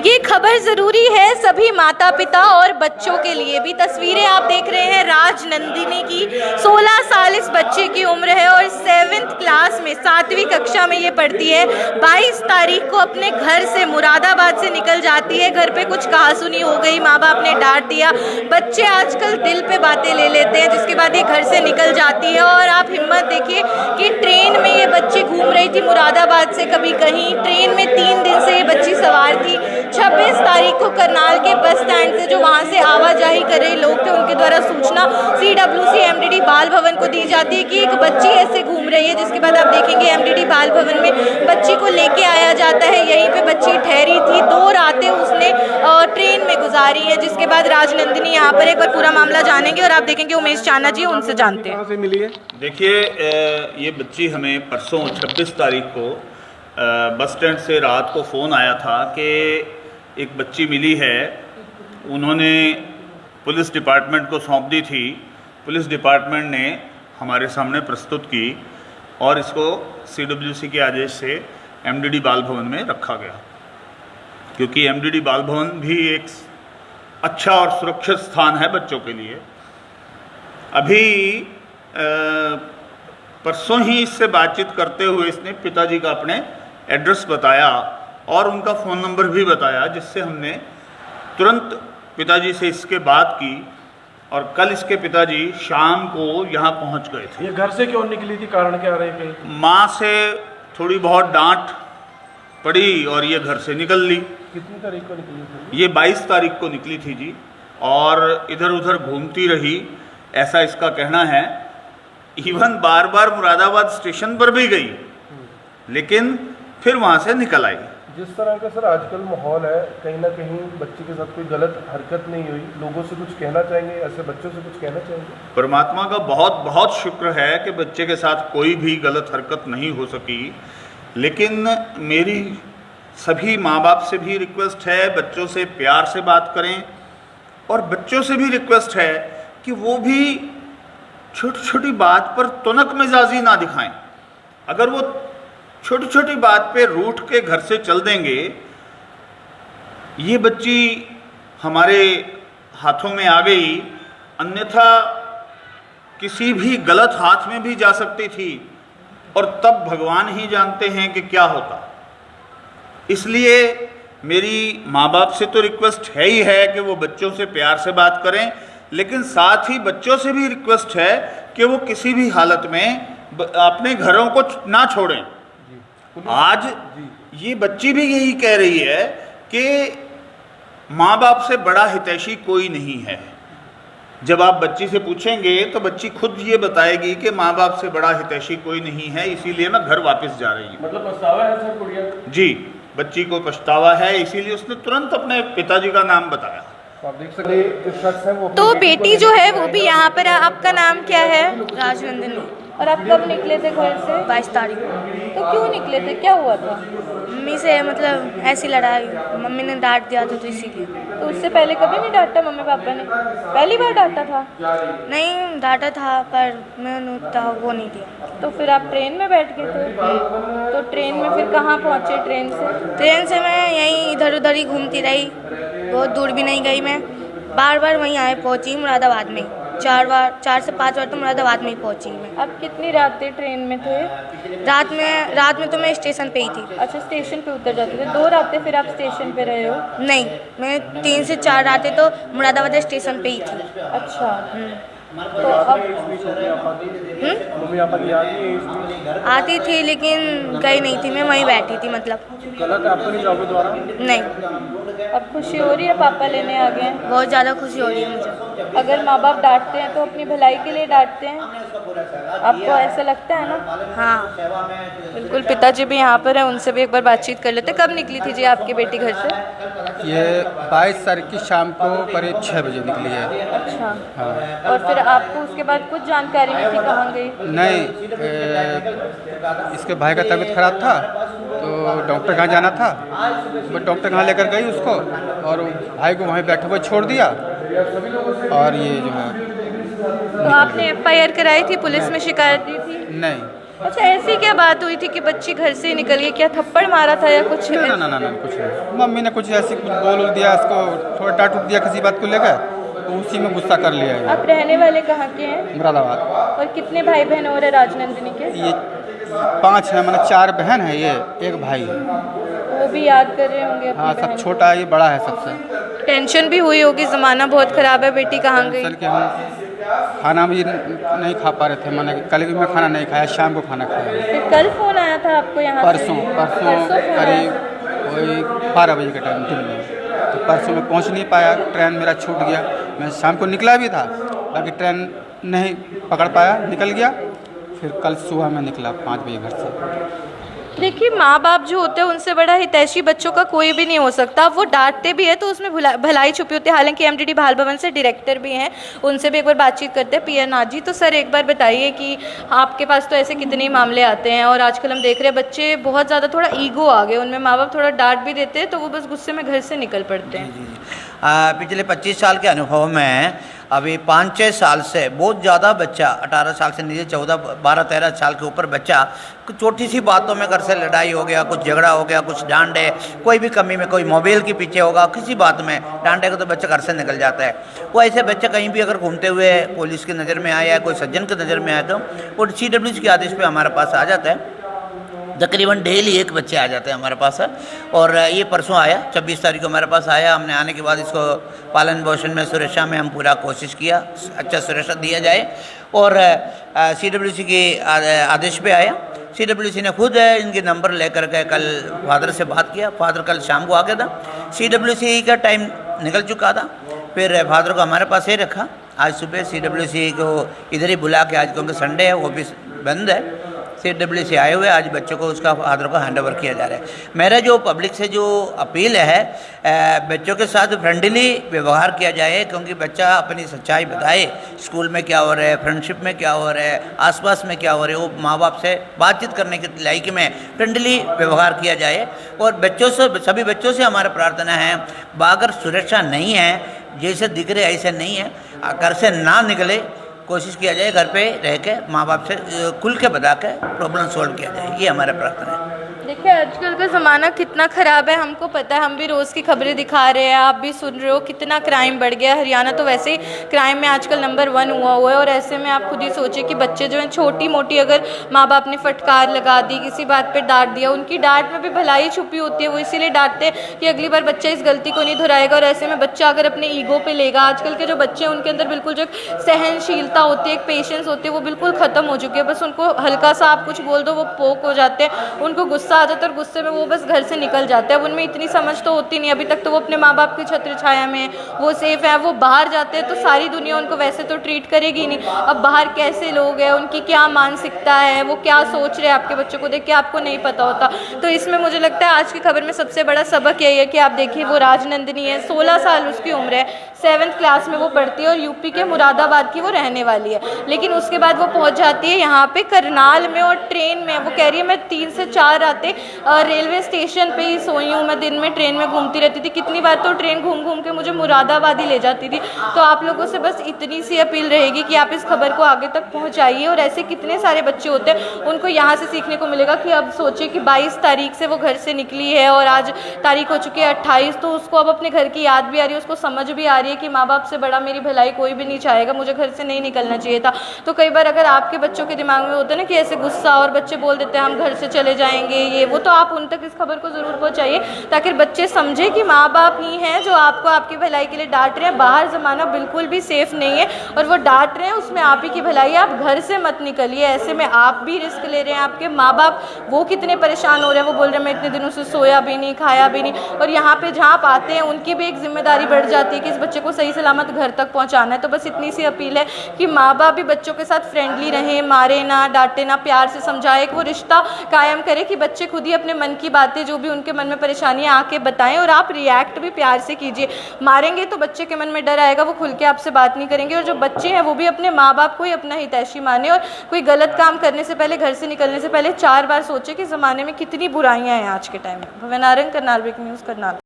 ये खबर ज़रूरी है सभी माता पिता और बच्चों के लिए भी। तस्वीरें आप देख रहे हैं राजनंदिनी की। 16 साल इस बच्चे की उम्र है और 7th क्लास में 7वीं कक्षा में ये पढ़ती है। 22 तारीख को अपने घर से मुरादाबाद से निकल जाती है। घर पे कुछ कहासुनी हो गई, माँ बाप ने डांट दिया। बच्चे आजकल दिल पे बातें ले लेते हैं, जिसके बाद ये घर से निकल जाती है। और आप हिम्मत देखिए कि ट्रेन में ये बच्ची घूम रही थी मुरादाबाद से कभी कहीं। ट्रेन में 3 दिन से ये बच्ची सवार थी। 26 तारीख को करनाल के बस स्टैंड से जो वहाँ से आवाजाही कर रहे लोग थे उनके द्वारा सूचना CWC MDD बाल भवन को दी जाती है कि एक बच्ची ऐसे घूम रही है। जिसके बाद आप देखेंगे MDD बाल भवन में बच्ची को लेके आया जाता है। यहीं पे बच्ची ठहरी थी। 2 रातें उसने ट्रेन में गुजारी है। जिसके बाद राजनंदिनी यहाँ पर एक बार पूरा मामला जानेंगे और आप देखेंगे उमेश चाना जी उनसे जानते हैं। देखिए, ये बच्ची हमें परसों 26 तारीख को बस स्टैंड से रात को फ़ोन आया था कि एक बच्ची मिली है। उन्होंने पुलिस डिपार्टमेंट को सौंप दी थी। पुलिस डिपार्टमेंट ने हमारे सामने प्रस्तुत की और इसको CWC के आदेश से MDD बाल भवन में रखा गया, क्योंकि MDD बाल भवन भी एक अच्छा और सुरक्षित स्थान है बच्चों के लिए। अभी परसों ही इससे बातचीत करते हुए इसने पिताजी का अपने एड्रेस बताया और उनका फ़ोन नंबर भी बताया, जिससे हमने तुरंत पिताजी से इसके बात की और कल इसके पिताजी शाम को यहाँ पहुँच गए थे। ये घर से क्यों निकली थी, कारण क्या रहे? कहीं माँ से थोड़ी बहुत डांट पड़ी और ये घर से निकल ली। कितनी तारीख को निकली थी? ये 22 तारीख को निकली थी जी, और इधर उधर घूमती रही, ऐसा इसका कहना है। इवन बार बार मुरादाबाद स्टेशन पर भी गई, लेकिन फिर वहाँ से निकल आई। जिस तरह का सर आजकल माहौल है, कहीं ना कहीं बच्चे के साथ कोई गलत हरकत नहीं हुई, लोगों से कुछ कहना चाहेंगे, ऐसे बच्चों से कुछ कहना चाहेंगे? परमात्मा का बहुत बहुत शुक्र है कि बच्चे के साथ कोई भी गलत हरकत नहीं हो सकी। लेकिन मेरी सभी माँ बाप से भी रिक्वेस्ट है, बच्चों से प्यार से बात करें और बच्चों से भी रिक्वेस्ट है कि वो भी छोटी छोटी बात पर तुनक मिजाजी ना दिखाएं। अगर वो छोटी छोटी बात पे रूठ के घर से चल देंगे, ये बच्ची हमारे हाथों में आ गई, अन्यथा किसी भी गलत हाथ में भी जा सकती थी और तब भगवान ही जानते हैं कि क्या होता। इसलिए मेरी माँ बाप से तो रिक्वेस्ट है ही है कि वो बच्चों से प्यार से बात करें, लेकिन साथ ही बच्चों से भी रिक्वेस्ट है कि वो किसी भी हालत में अपने घरों को ना छोड़ें। आज ये बच्ची भी यही कह रही है कि माँ बाप से बड़ा हितैषी कोई नहीं है। जब आप बच्ची से पूछेंगे तो बच्ची खुद ये बताएगी कि माँ बाप से बड़ा हितैषी कोई नहीं है, इसीलिए मैं घर वापस जा रही हूँ। मतलब पछतावा है सर गुड़िया? जी, बच्ची को पछतावा है, इसीलिए उसने तुरंत अपने पिताजी का नाम बताया। आप देख सकते हैं जो शख्स है वो तो बेटी जो है वो भी यहाँ पर। आपका नाम क्या है? राजनंदिनी। और आप कब निकले थे घर से? 22 तारीख को। तो क्यों निकले थे, क्या हुआ था? मम्मी से मतलब ऐसी लड़ाई, मम्मी ने डांट दिया था तो इसीलिए। तो उससे पहले कभी नहीं डांटा मम्मी पापा ने? पहली बार डांटा था? नहीं डांटा था पर मैंने उतना वो नहीं दिया। तो फिर आप ट्रेन में बैठ गए थे? तो ट्रेन में फिर कहाँ पहुँचे ट्रेन से? ट्रेन से मैं यहीं इधर उधर ही घूमती रही, बहुत दूर भी नहीं गई। मैं बार बार वहीं आए पहुँची मुरादाबाद में। 4 से 5 बार तो मुरादाबाद में ही पहुँची मैं। आप कितनी रातें ट्रेन में थे? रात में तो मैं स्टेशन पे ही थी। अच्छा, स्टेशन पे उतर जाते थे। 2 रातें फिर आप स्टेशन पे रहे हो? नहीं, मैं 3 से 4 रातें तो मुरादाबाद स्टेशन पे ही थी। अच्छा, तो अब मम्मी पापा की याद नहीं है इसमें? आती थी लेकिन गई नहीं थी, मैं वहीं बैठी थी। मतलब गलत है आपको नहीं जाओगे दोबारा? नहीं। अब खुशी हो रही है पापा लेने आ गए हैं? बहुत ज़्यादा खुशी हो रही है मुझे। अगर माँ बाप डांटते हैं तो अपनी भलाई के लिए डांटते हैं, आपको ऐसा लगता है ना? हाँ बिल्कुल। पिताजी भी यहाँ पर हैं, उनसे भी एक बार बातचीत कर लेते। कब निकली थी जी आपकी बेटी घर से? ये 22 तारीख की शाम को करीब 6 बजे निकली है। अच्छा, हाँ। और फिर आपको उसके बाद कुछ जानकारी नहीं थी कहाँ गई? नहीं, इसके भाई का तबीयत खराब था तो डॉक्टर कहाँ जाना था, मैं डॉक्टर कहाँ लेकर गई उसको और भाई को वहीं बैठे हुए छोड़ दिया और ये जो है। तो आपने FIR कराई थी, पुलिस में शिकायत दी थी? नहीं, अच्छा, ऐसी क्या बात हुई थी कि बच्ची घर से निकल गई? क्या थप्पड़ मारा था या कुछ? ना ना ना ना कुछ नहीं, मम्मी ने कुछ ऐसी कुछ बोल दिया उसको, थोड़ा डांट उठ दिया किसी बात को लेकर, तो उसी में गुस्सा कर लिया है। आप रहने वाले कहाँ के हैं? मुरादाबाद। और कितने भाई बहन और है राजनंदिनी के? ये 5 है, मतलब 4 बहन है, ये 1 भाई है। वो भी याद कर रहे होंगे अपनी हाँ, बहन सब को। छोटा है, ये बड़ा है सबसे। टेंशन भी हुई होगी, ज़माना बहुत ख़राब है, बेटी कहाँ गई? सर के हम खाना भी नहीं खा पा रहे थे, मैंने कल भी मैं खाना नहीं खाया, शाम को खाना खाया। फिर कल फ़ोन आया था आपको यहाँ पे? परसों फोन आया करीब वही 12 बजे के टाइम दिन में, तो परसों मैं पहुंच नहीं पाया, ट्रेन मेरा छूट गया। मैं शाम को निकला भी था, बाकी ट्रेन नहीं पकड़ पाया, निकल गया। फिर कल सुबह मैं निकला 5 बजे घर से। देखिए, माँ बाप जो होते हैं उनसे बड़ा हितैषी बच्चों का कोई भी नहीं हो सकता। वो डांटते भी है तो उसमें भलाई छुपी होती है। हालांकि एमडीडी बाल भवन से डायरेक्टर भी हैं, उनसे भी एक बार बातचीत करते हैं। पीएन नाथ जी, तो सर एक बार बताइए कि आपके पास तो ऐसे कितने ही मामले आते हैं और आजकल हम देख रहे हैं बच्चे बहुत ज़्यादा थोड़ा ईगो आ गए उनमें, माँ बाप थोड़ा डांट भी देते हैं तो वो बस गुस्से में घर से निकल पड़ते हैं। पिछले 25 साल के अनुभव में अभी 5-6 साल से बहुत ज़्यादा बच्चा 18 साल से नीचे 14, 12, 13 साल के ऊपर बच्चा कुछ छोटी सी बातों में घर से लड़ाई हो गया, कुछ झगड़ा हो गया, कुछ डांटे, कोई भी कमी में, कोई मोबाइल के पीछे होगा, किसी बात में डांटेगा तो बच्चा घर से निकल जाता है। वो ऐसे बच्चे कहीं भी अगर घूमते हुए पुलिस की नज़र में आए या कोई सज्जन की नज़र में आए तो वो CWC के आदेश पे हमारे पास आ जाता है। तकरीबन डेली एक बच्चे आ जाते हैं हमारे पास। और ये परसों आया, 26 तारीख को हमारे पास आया। हमने आने के बाद इसको पालन पोषण में, सुरक्षा में हम पूरा कोशिश किया, अच्छा सुरक्षा दिया जाए। और CWC के आदेश पे आया। CWC ने खुद इनके नंबर लेकर के कल फादर से बात किया। फादर कल शाम को आ गया था, CWC का टाइम निकल चुका था। फिर फादर को हमारे पास ही रखा। आज सुबह CWC को इधर ही बुला के, आज क्योंकि संडे है, ऑफिस बंद है, CWC आए हुए आज बच्चों को, उसका फादर को हैंड ओवर किया जा रहा है। मेरा जो पब्लिक से जो अपील है, बच्चों के साथ फ्रेंडली व्यवहार किया जाए, क्योंकि बच्चा अपनी सच्चाई बताए, स्कूल में क्या हो रहा है, फ्रेंडशिप में क्या हो रहा है, आसपास में क्या हो रहा है, वो माँ बाप से बातचीत करने के लायक में फ्रेंडली व्यवहार किया जाए। और बच्चों से, सभी बच्चों से हमारा प्रार्थना है, अगर सुरक्षा नहीं है, जैसे दिख रहे ऐसे नहीं है, घर से ना निकले, कोशिश किया जाए घर पे रह के माँ बाप से खुल के बता के प्रॉब्लम सॉल्व किया जाए, ये हमारा प्रार्थना है। देखिए, आजकल का ज़माना कितना ख़राब है, हमको पता है, हम भी रोज़ की खबरें दिखा रहे हैं, आप भी सुन रहे हो कितना क्राइम बढ़ गया। हरियाणा तो वैसे ही क्राइम में आजकल नंबर 1 हुआ है। और ऐसे में आप खुद ही सोचिए कि बच्चे जो हैं, छोटी मोटी अगर माँ बाप ने फटकार लगा दी, किसी बात पे डांट दिया, उनकी डांट में भी भलाई छुपी होती है। वो इसीलिए डांटते हैं कि अगली बार बच्चा इस गलती को नहीं दोहराएगा। और ऐसे में बच्चा अगर अपने ईगो पे लेगा, आजकल के जो बच्चे हैं उनके अंदर बिल्कुल जो सहनशीलता होती है, एक पेशेंस होती है, वो बिल्कुल ख़त्म हो चुकी है। बस उनको हल्का सा आप कुछ बोल दो, वो पोक हो जाते हैं, उनको गुस्सा आ जाता है और गुस्से में वो बस घर से निकल जाते हैं। अब उनमें इतनी समझ तो होती नहीं, अभी तक तो वो अपने माँ बाप की छत्र छाया में, वो सेफ है। वो बाहर जाते हैं तो सारी दुनिया उनको वैसे तो ट्रीट करेगी नहीं। अब बाहर कैसे लोग हैं, उनकी क्या मानसिकता है, वो क्या सोच रहे हैं आपके बच्चों को देख के, आपको नहीं पता होता। तो इसमें मुझे लगता है आज की खबर में सबसे बड़ा सबक यही है कि आप देखिए, वो राजनंदिनी है, 16 साल उसकी उम्र है, 7th क्लास में वो पढ़ती है और यूपी के मुरादाबाद की वो रहने वाली है। लेकिन उसके बाद वो पहुँच जाती है यहाँ पे करनाल में, और ट्रेन में वो कह रही है मैं 3 से 4 रातें रेलवे स्टेशन पे ही सोई हूँ। मैं दिन में ट्रेन में घूमती रहती थी, कितनी बार तो ट्रेन घूम घूम के मुझे मुरादाबाद ही ले जाती थी। तो आप लोगों से बस इतनी सी अपील रहेगी कि आप इस खबर को आगे तक पहुँचाइए। और ऐसे कितने सारे बच्चे होते हैं, उनको यहाँ से सीखने को मिलेगा कि अब सोचिए कि 22 तारीख से वो घर से निकली है और आज तारीख हो चुकी है 28, तो उसको अब अपने घर की याद भी आ रही है, उसको समझ भी आ रही है कि माँ बाप से बड़ा मेरी भलाई कोई भी नहीं चाहेगा, मुझे घर से नहीं निकलना चाहिए था। तो कई बार अगर आपके बच्चों के दिमाग में होता है ना कि ऐसे गुस्सा, और बच्चे बोल देते हैं हम घर से चले जाएंगे ये वो, तो आप उन तक इस खबर को ज़रूर पहुंचाइए ताकि बच्चे समझे कि माँ बाप ही हैं जो आपको आपकी भलाई के लिए डांट रहे हैं। बाहर ज़माना बिल्कुल भी सेफ़ नहीं है और वो डांट रहे हैं, उसमें आप ही की भलाई है। आप घर से मत निकलिए, ऐसे में आप भी रिस्क ले रहे हैं, आपके माँ बाप वो कितने परेशान हो रहे हैं, वो बोल रहे हैं मैं इतने दिनों से सोया भी नहीं, खाया भी नहीं। और यहाँ पे जहाँ आप आते हैं उनकी भी एक जिम्मेदारी बढ़ जाती है कि इस बच्चे को सही सलामत घर तक पहुँचाना है। तो बस इतनी सी अपील है कि माँ बाप भी बच्चों के साथ फ्रेंडली रहें, मारे ना, डांटे ना, प्यार से समझाए, एक वो रिश्ता कायम करे कि बच्चे खुद ही अपने मन की बातें, जो भी उनके मन में परेशानियाँ आके बताएं, और आप रिएक्ट भी प्यार से कीजिए। मारेंगे तो बच्चे के मन में डर आएगा, वो खुल के आपसे बात नहीं करेंगे। और जो बच्चे हैं वो भी अपने माँ बाप को ही अपना हितैषी माने, और कोई गलत काम करने से पहले, घर से निकलने से पहले 4 बार सोचे कि ज़माने में कितनी बुराइयाँ हैं आज के टाइम में। भवन आरंग, करनाल ब्रेकिंग न्यूज़, करनाल।